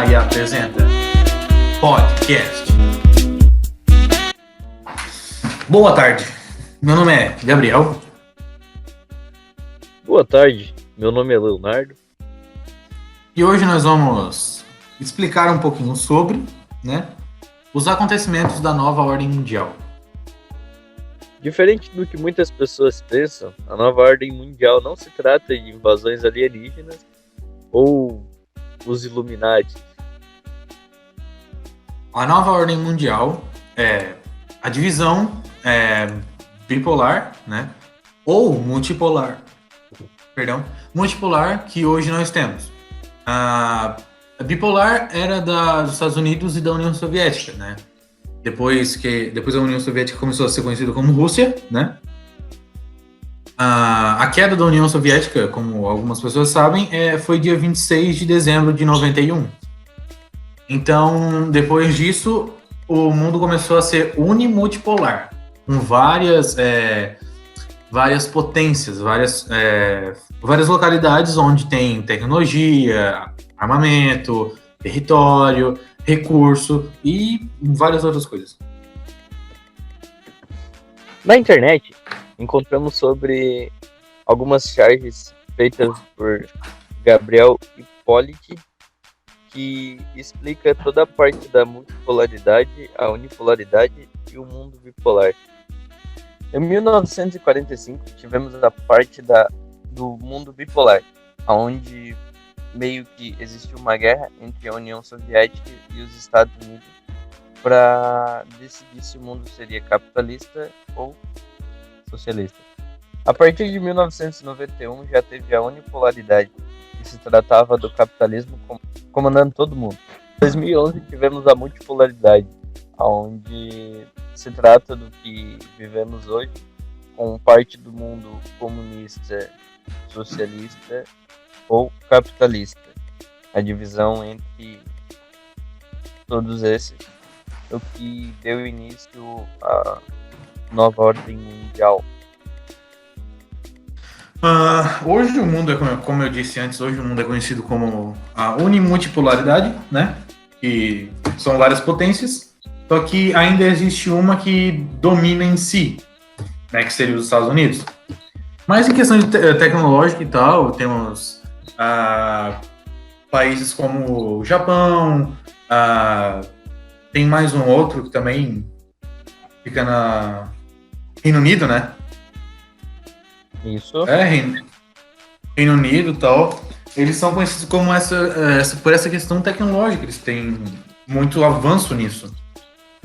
e apresenta podcast. Boa tarde, meu nome é Gabriel. Boa tarde, meu nome é Leonardo. E hoje nós vamos explicar um pouquinho sobre, os acontecimentos da nova ordem mundial. Diferente do que muitas pessoas pensam, a nova ordem mundial não se trata de invasões alienígenas ou os Illuminati. A nova ordem mundial é a divisão bipolar, ou multipolar. Multipolar que hoje nós temos. A bipolar era dos Estados Unidos e da União Soviética, Depois a União Soviética começou a ser conhecida como Rússia, A queda da União Soviética, como algumas pessoas sabem, foi dia 26 de dezembro de 91. Então, depois disso, o mundo começou a ser unimultipolar, com várias potências, várias localidades onde tem tecnologia, armamento, território, recurso e várias outras coisas. Na internet, encontramos sobre algumas charges feitas por Gabriel Hipólito, que explica toda a parte da multipolaridade, a unipolaridade e o mundo bipolar. Em 1945, tivemos a parte do mundo bipolar, onde meio que existiu uma guerra entre a União Soviética e os Estados Unidos para decidir se o mundo seria capitalista ou socialista. A partir de 1991 já teve a unipolaridade, que se tratava do capitalismo comandando todo mundo. Em 2011 tivemos a multipolaridade, onde se trata do que vivemos hoje, com parte do mundo comunista, socialista ou capitalista. A divisão entre todos esses, o que deu início à nova ordem mundial. Hoje o mundo, como eu disse antes, hoje o mundo é conhecido como a unimultipolaridade, que são várias potências, só que ainda existe uma que domina em si, que seria os Estados Unidos. Mas em questão de tecnológica e tal, temos países como o Japão, tem mais um outro que também fica na Reino Unido, Isso. Reino Unido e tal. Eles são conhecidos como por essa questão tecnológica, eles têm muito avanço nisso.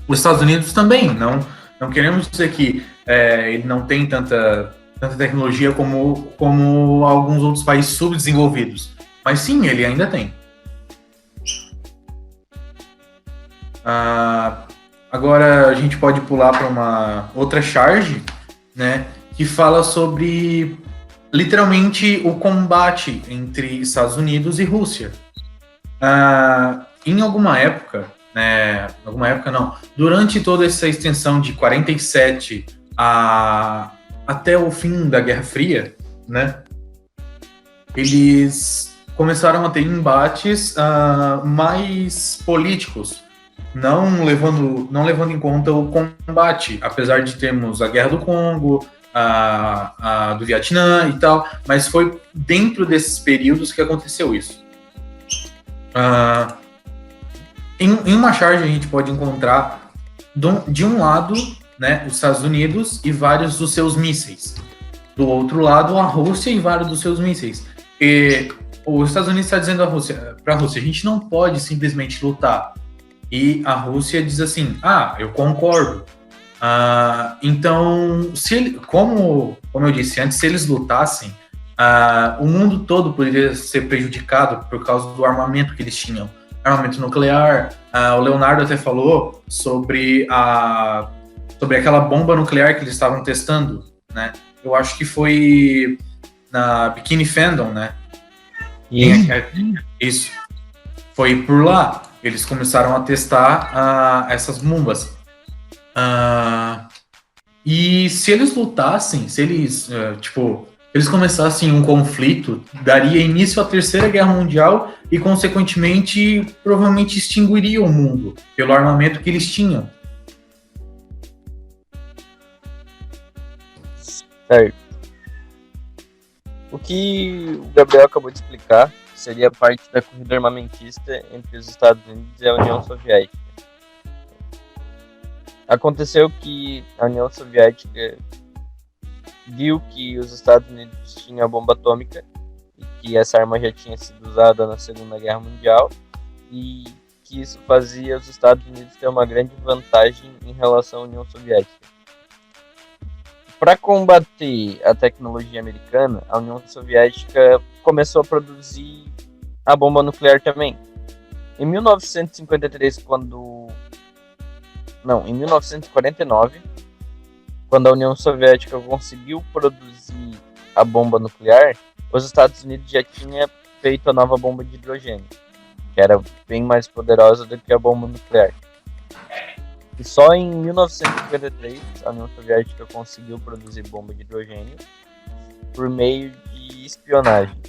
Os Estados Unidos também, não queremos dizer que ele não tem tanta tecnologia como alguns outros países subdesenvolvidos. Mas sim, ele ainda tem. Agora a gente pode pular para uma outra charge, que fala sobre literalmente o combate entre Estados Unidos e Rússia. Em alguma época não, durante toda essa extensão de 47 até o fim da Guerra Fria, eles começaram a ter embates mais políticos, não levando em conta o combate, apesar de termos a Guerra do Congo, a do Vietnã e tal, mas foi dentro desses períodos que aconteceu isso. Em uma charge a gente pode encontrar de um lado, os Estados Unidos e vários dos seus mísseis, do outro lado a Rússia e vários dos seus mísseis. E os Estados Unidos está dizendo para a Rússia, a gente não pode simplesmente lutar. E a Rússia diz assim, eu concordo. Então, como eu disse antes, se eles lutassem, o mundo todo poderia ser prejudicado por causa do armamento que eles tinham. Armamento nuclear, o Leonardo até falou sobre aquela bomba nuclear que eles estavam testando, Eu acho que foi na Bikini Fandom, Isso. Foi por lá. Eles começaram a testar essas bombas. E se eles lutassem, eles começassem um conflito, daria início à Terceira Guerra Mundial e, consequentemente, provavelmente extinguiria o mundo pelo armamento que eles tinham. Certo. O que o Gabriel acabou de explicar seria parte da corrida armamentista entre os Estados Unidos e a União Soviética. Aconteceu que a União Soviética viu que os Estados Unidos tinham a bomba atômica e que essa arma já tinha sido usada na Segunda Guerra Mundial e que isso fazia os Estados Unidos ter uma grande vantagem em relação à União Soviética. Para combater a tecnologia americana, a União Soviética começou a produzir a bomba nuclear também. Em 1949, quando a União Soviética conseguiu produzir a bomba nuclear, os Estados Unidos já tinham feito a nova bomba de hidrogênio, que era bem mais poderosa do que a bomba nuclear. E só em 1953 a União Soviética conseguiu produzir bomba de hidrogênio por meio de espionagem.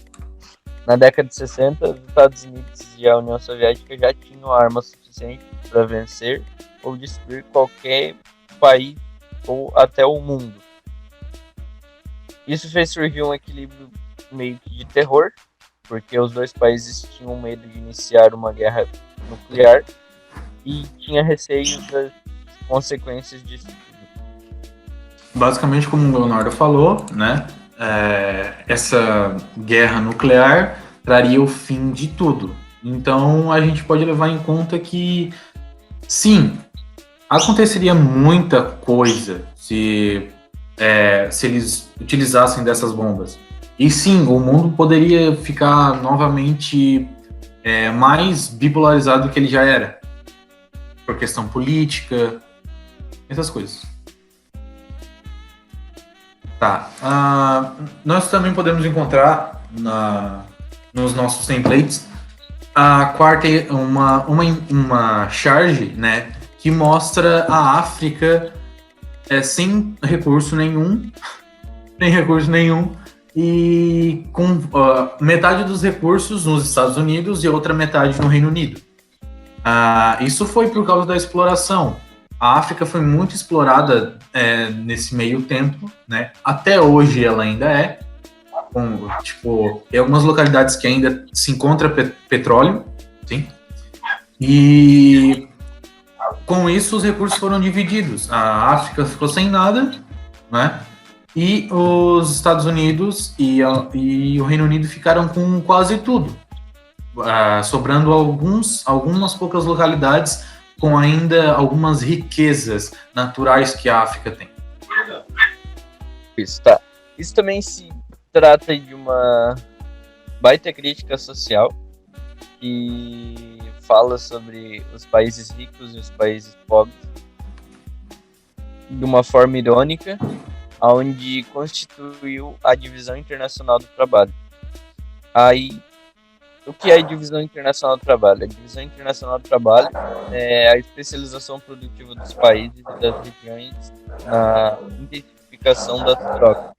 Na década de 60, os Estados Unidos e a União Soviética já tinham armas suficientes para vencer ou destruir qualquer país ou até o mundo. Isso fez surgir um equilíbrio meio que de terror, porque os dois países tinham medo de iniciar uma guerra nuclear e tinha receio das consequências disso. Basicamente, como o Leonardo falou, né, essa guerra nuclear traria o fim de tudo. Então, a gente pode levar em conta que, sim, aconteceria muita coisa se eles utilizassem dessas bombas. E sim, o mundo poderia ficar novamente mais bipolarizado do que ele já era. Por questão política, essas coisas. Tá. Nós também podemos encontrar nos nossos templates a quarta, uma charge, né, que mostra a África sem recurso nenhum, e com metade dos recursos nos Estados Unidos e outra metade no Reino Unido. Isso foi por causa da exploração. A África foi muito explorada nesse meio tempo, né? Até hoje ela ainda é. Em algumas localidades que ainda se encontra petróleo, sim. E com isso os recursos foram divididos. A África ficou sem nada, né? E os Estados Unidos e o Reino Unido ficaram com quase tudo, sobrando algumas poucas localidades com ainda algumas riquezas naturais que a África tem. Isso, tá. Isso também se trata de uma baita crítica social que fala sobre os países ricos e os países pobres de uma forma irônica, onde constituiu a divisão internacional do trabalho. Aí, o que é a divisão internacional do trabalho? A divisão internacional do trabalho é a especialização produtiva dos países e das regiões na intensificação das trocas.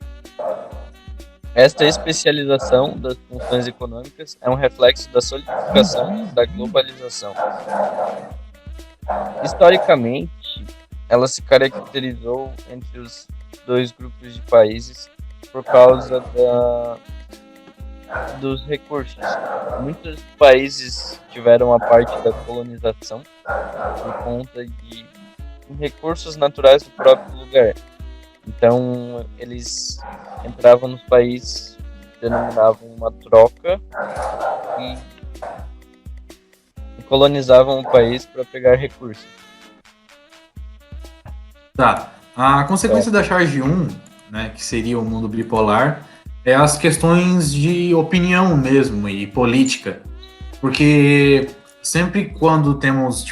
Esta especialização das funções econômicas é um reflexo da solidificação da globalização. Historicamente, ela se caracterizou entre os dois grupos de países por causa dos recursos. Muitos países tiveram a parte da colonização por conta de recursos naturais do próprio lugar. Então, eles entravam nos países, denominavam uma troca e colonizavam o país para pegar recursos. Tá. A consequência da charge 1, né, que seria o mundo bipolar, é as questões de opinião mesmo e política. Porque sempre quando temos,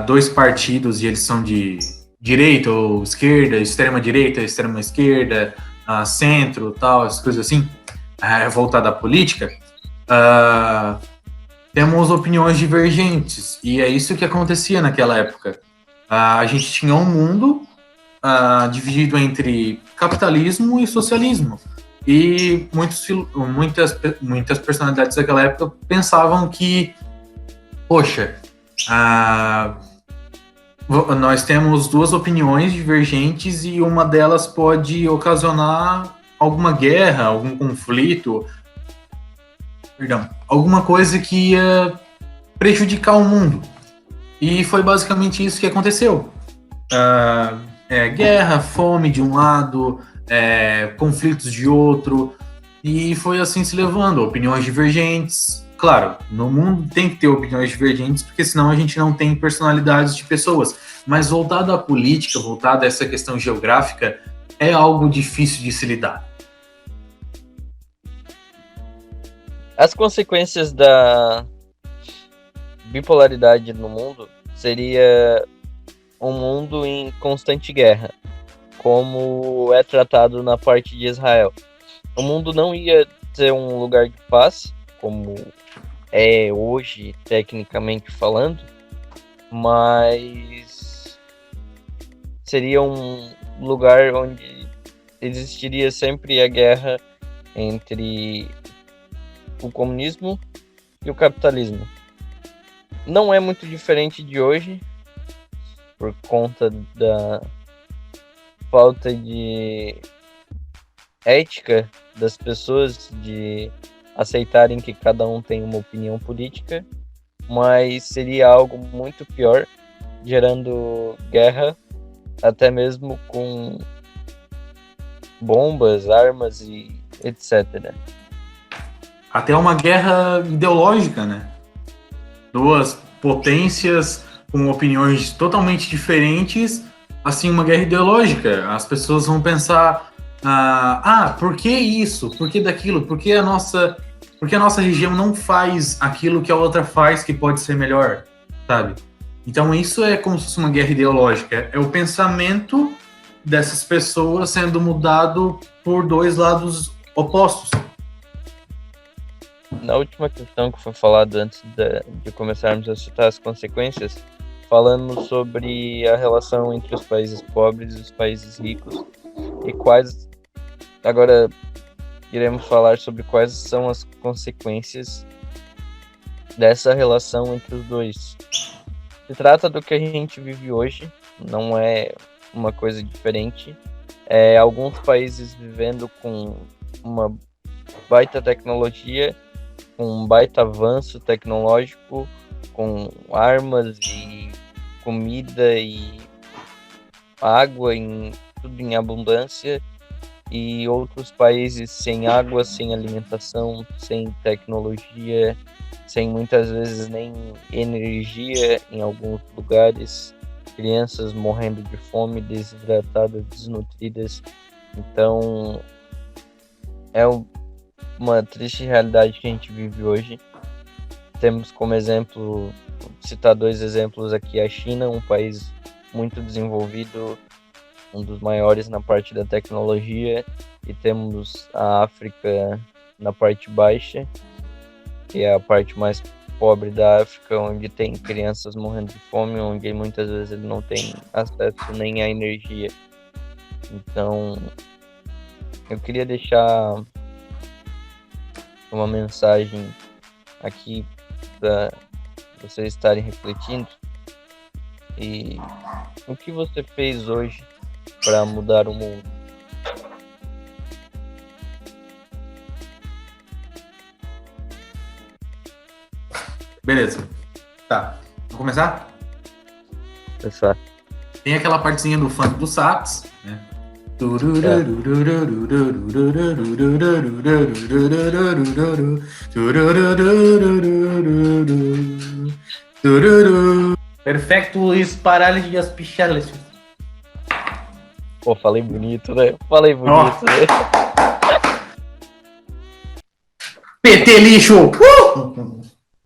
dois partidos e eles são de direita ou esquerda, extrema esquerda, centro, tal, essas coisas assim, voltada à política, temos opiniões divergentes. E é isso que acontecia naquela época. A gente tinha um mundo dividido entre capitalismo e socialismo. E muitas personalidades daquela época pensavam que, poxa, nós temos duas opiniões divergentes e uma delas pode ocasionar alguma guerra, algum conflito, alguma coisa que ia prejudicar o mundo. E foi basicamente isso que aconteceu. Guerra, fome de um lado, conflitos de outro, e foi assim se levando, opiniões divergentes. Claro, no mundo tem que ter opiniões divergentes, porque senão a gente não tem personalidades de pessoas. Mas voltado à política, voltado a essa questão geográfica, é algo difícil de se lidar. As consequências da bipolaridade no mundo seria um mundo em constante guerra, como é tratado na parte de Israel. O mundo não ia ser um lugar de paz, como é hoje, tecnicamente falando, mas seria um lugar onde existiria sempre a guerra entre o comunismo e o capitalismo. Não é muito diferente de hoje, por conta da falta de ética das pessoas de aceitarem que cada um tem uma opinião política, mas seria algo muito pior, gerando guerra, até mesmo com bombas, armas e etc. Até uma guerra ideológica, né? Duas potências com opiniões totalmente diferentes, assim, uma guerra ideológica. As pessoas vão pensar, por que isso? Por que daquilo? Por que a nossa região não faz aquilo que a outra faz que pode ser melhor, sabe? Então isso é como se fosse uma guerra ideológica. É o pensamento dessas pessoas sendo mudado por dois lados opostos. Na última questão que foi falada antes de começarmos a citar as consequências, falando sobre a relação entre os países pobres e os países ricos e quais... Agora iremos falar sobre quais são as consequências dessa relação entre os dois. Se trata do que a gente vive hoje, não é uma coisa diferente. Alguns países vivendo com uma baita tecnologia, com um baita avanço tecnológico, com armas e comida e água, tudo em abundância, e outros países sem água, sem alimentação, sem tecnologia, sem muitas vezes nem energia em alguns lugares, crianças morrendo de fome, desidratadas, desnutridas. Então é uma triste realidade que a gente vive hoje. Temos como exemplo, citar dois exemplos aqui, a China, um país muito desenvolvido, um dos maiores na parte da tecnologia, e temos a África na parte baixa, que é a parte mais pobre da África, onde tem crianças morrendo de fome, onde muitas vezes ele não tem acesso nem à energia. Então, eu queria deixar uma mensagem aqui para vocês estarem refletindo. E o que você fez hoje para mudar o mundo? Beleza. Tá. Vamos começar? Pessoal. Tem aquela partezinha do funk do sax, né? Perfeito, Luiz Parales de Aspichales. Pô, falei bonito, né? Falei bonito, né? PT lixo!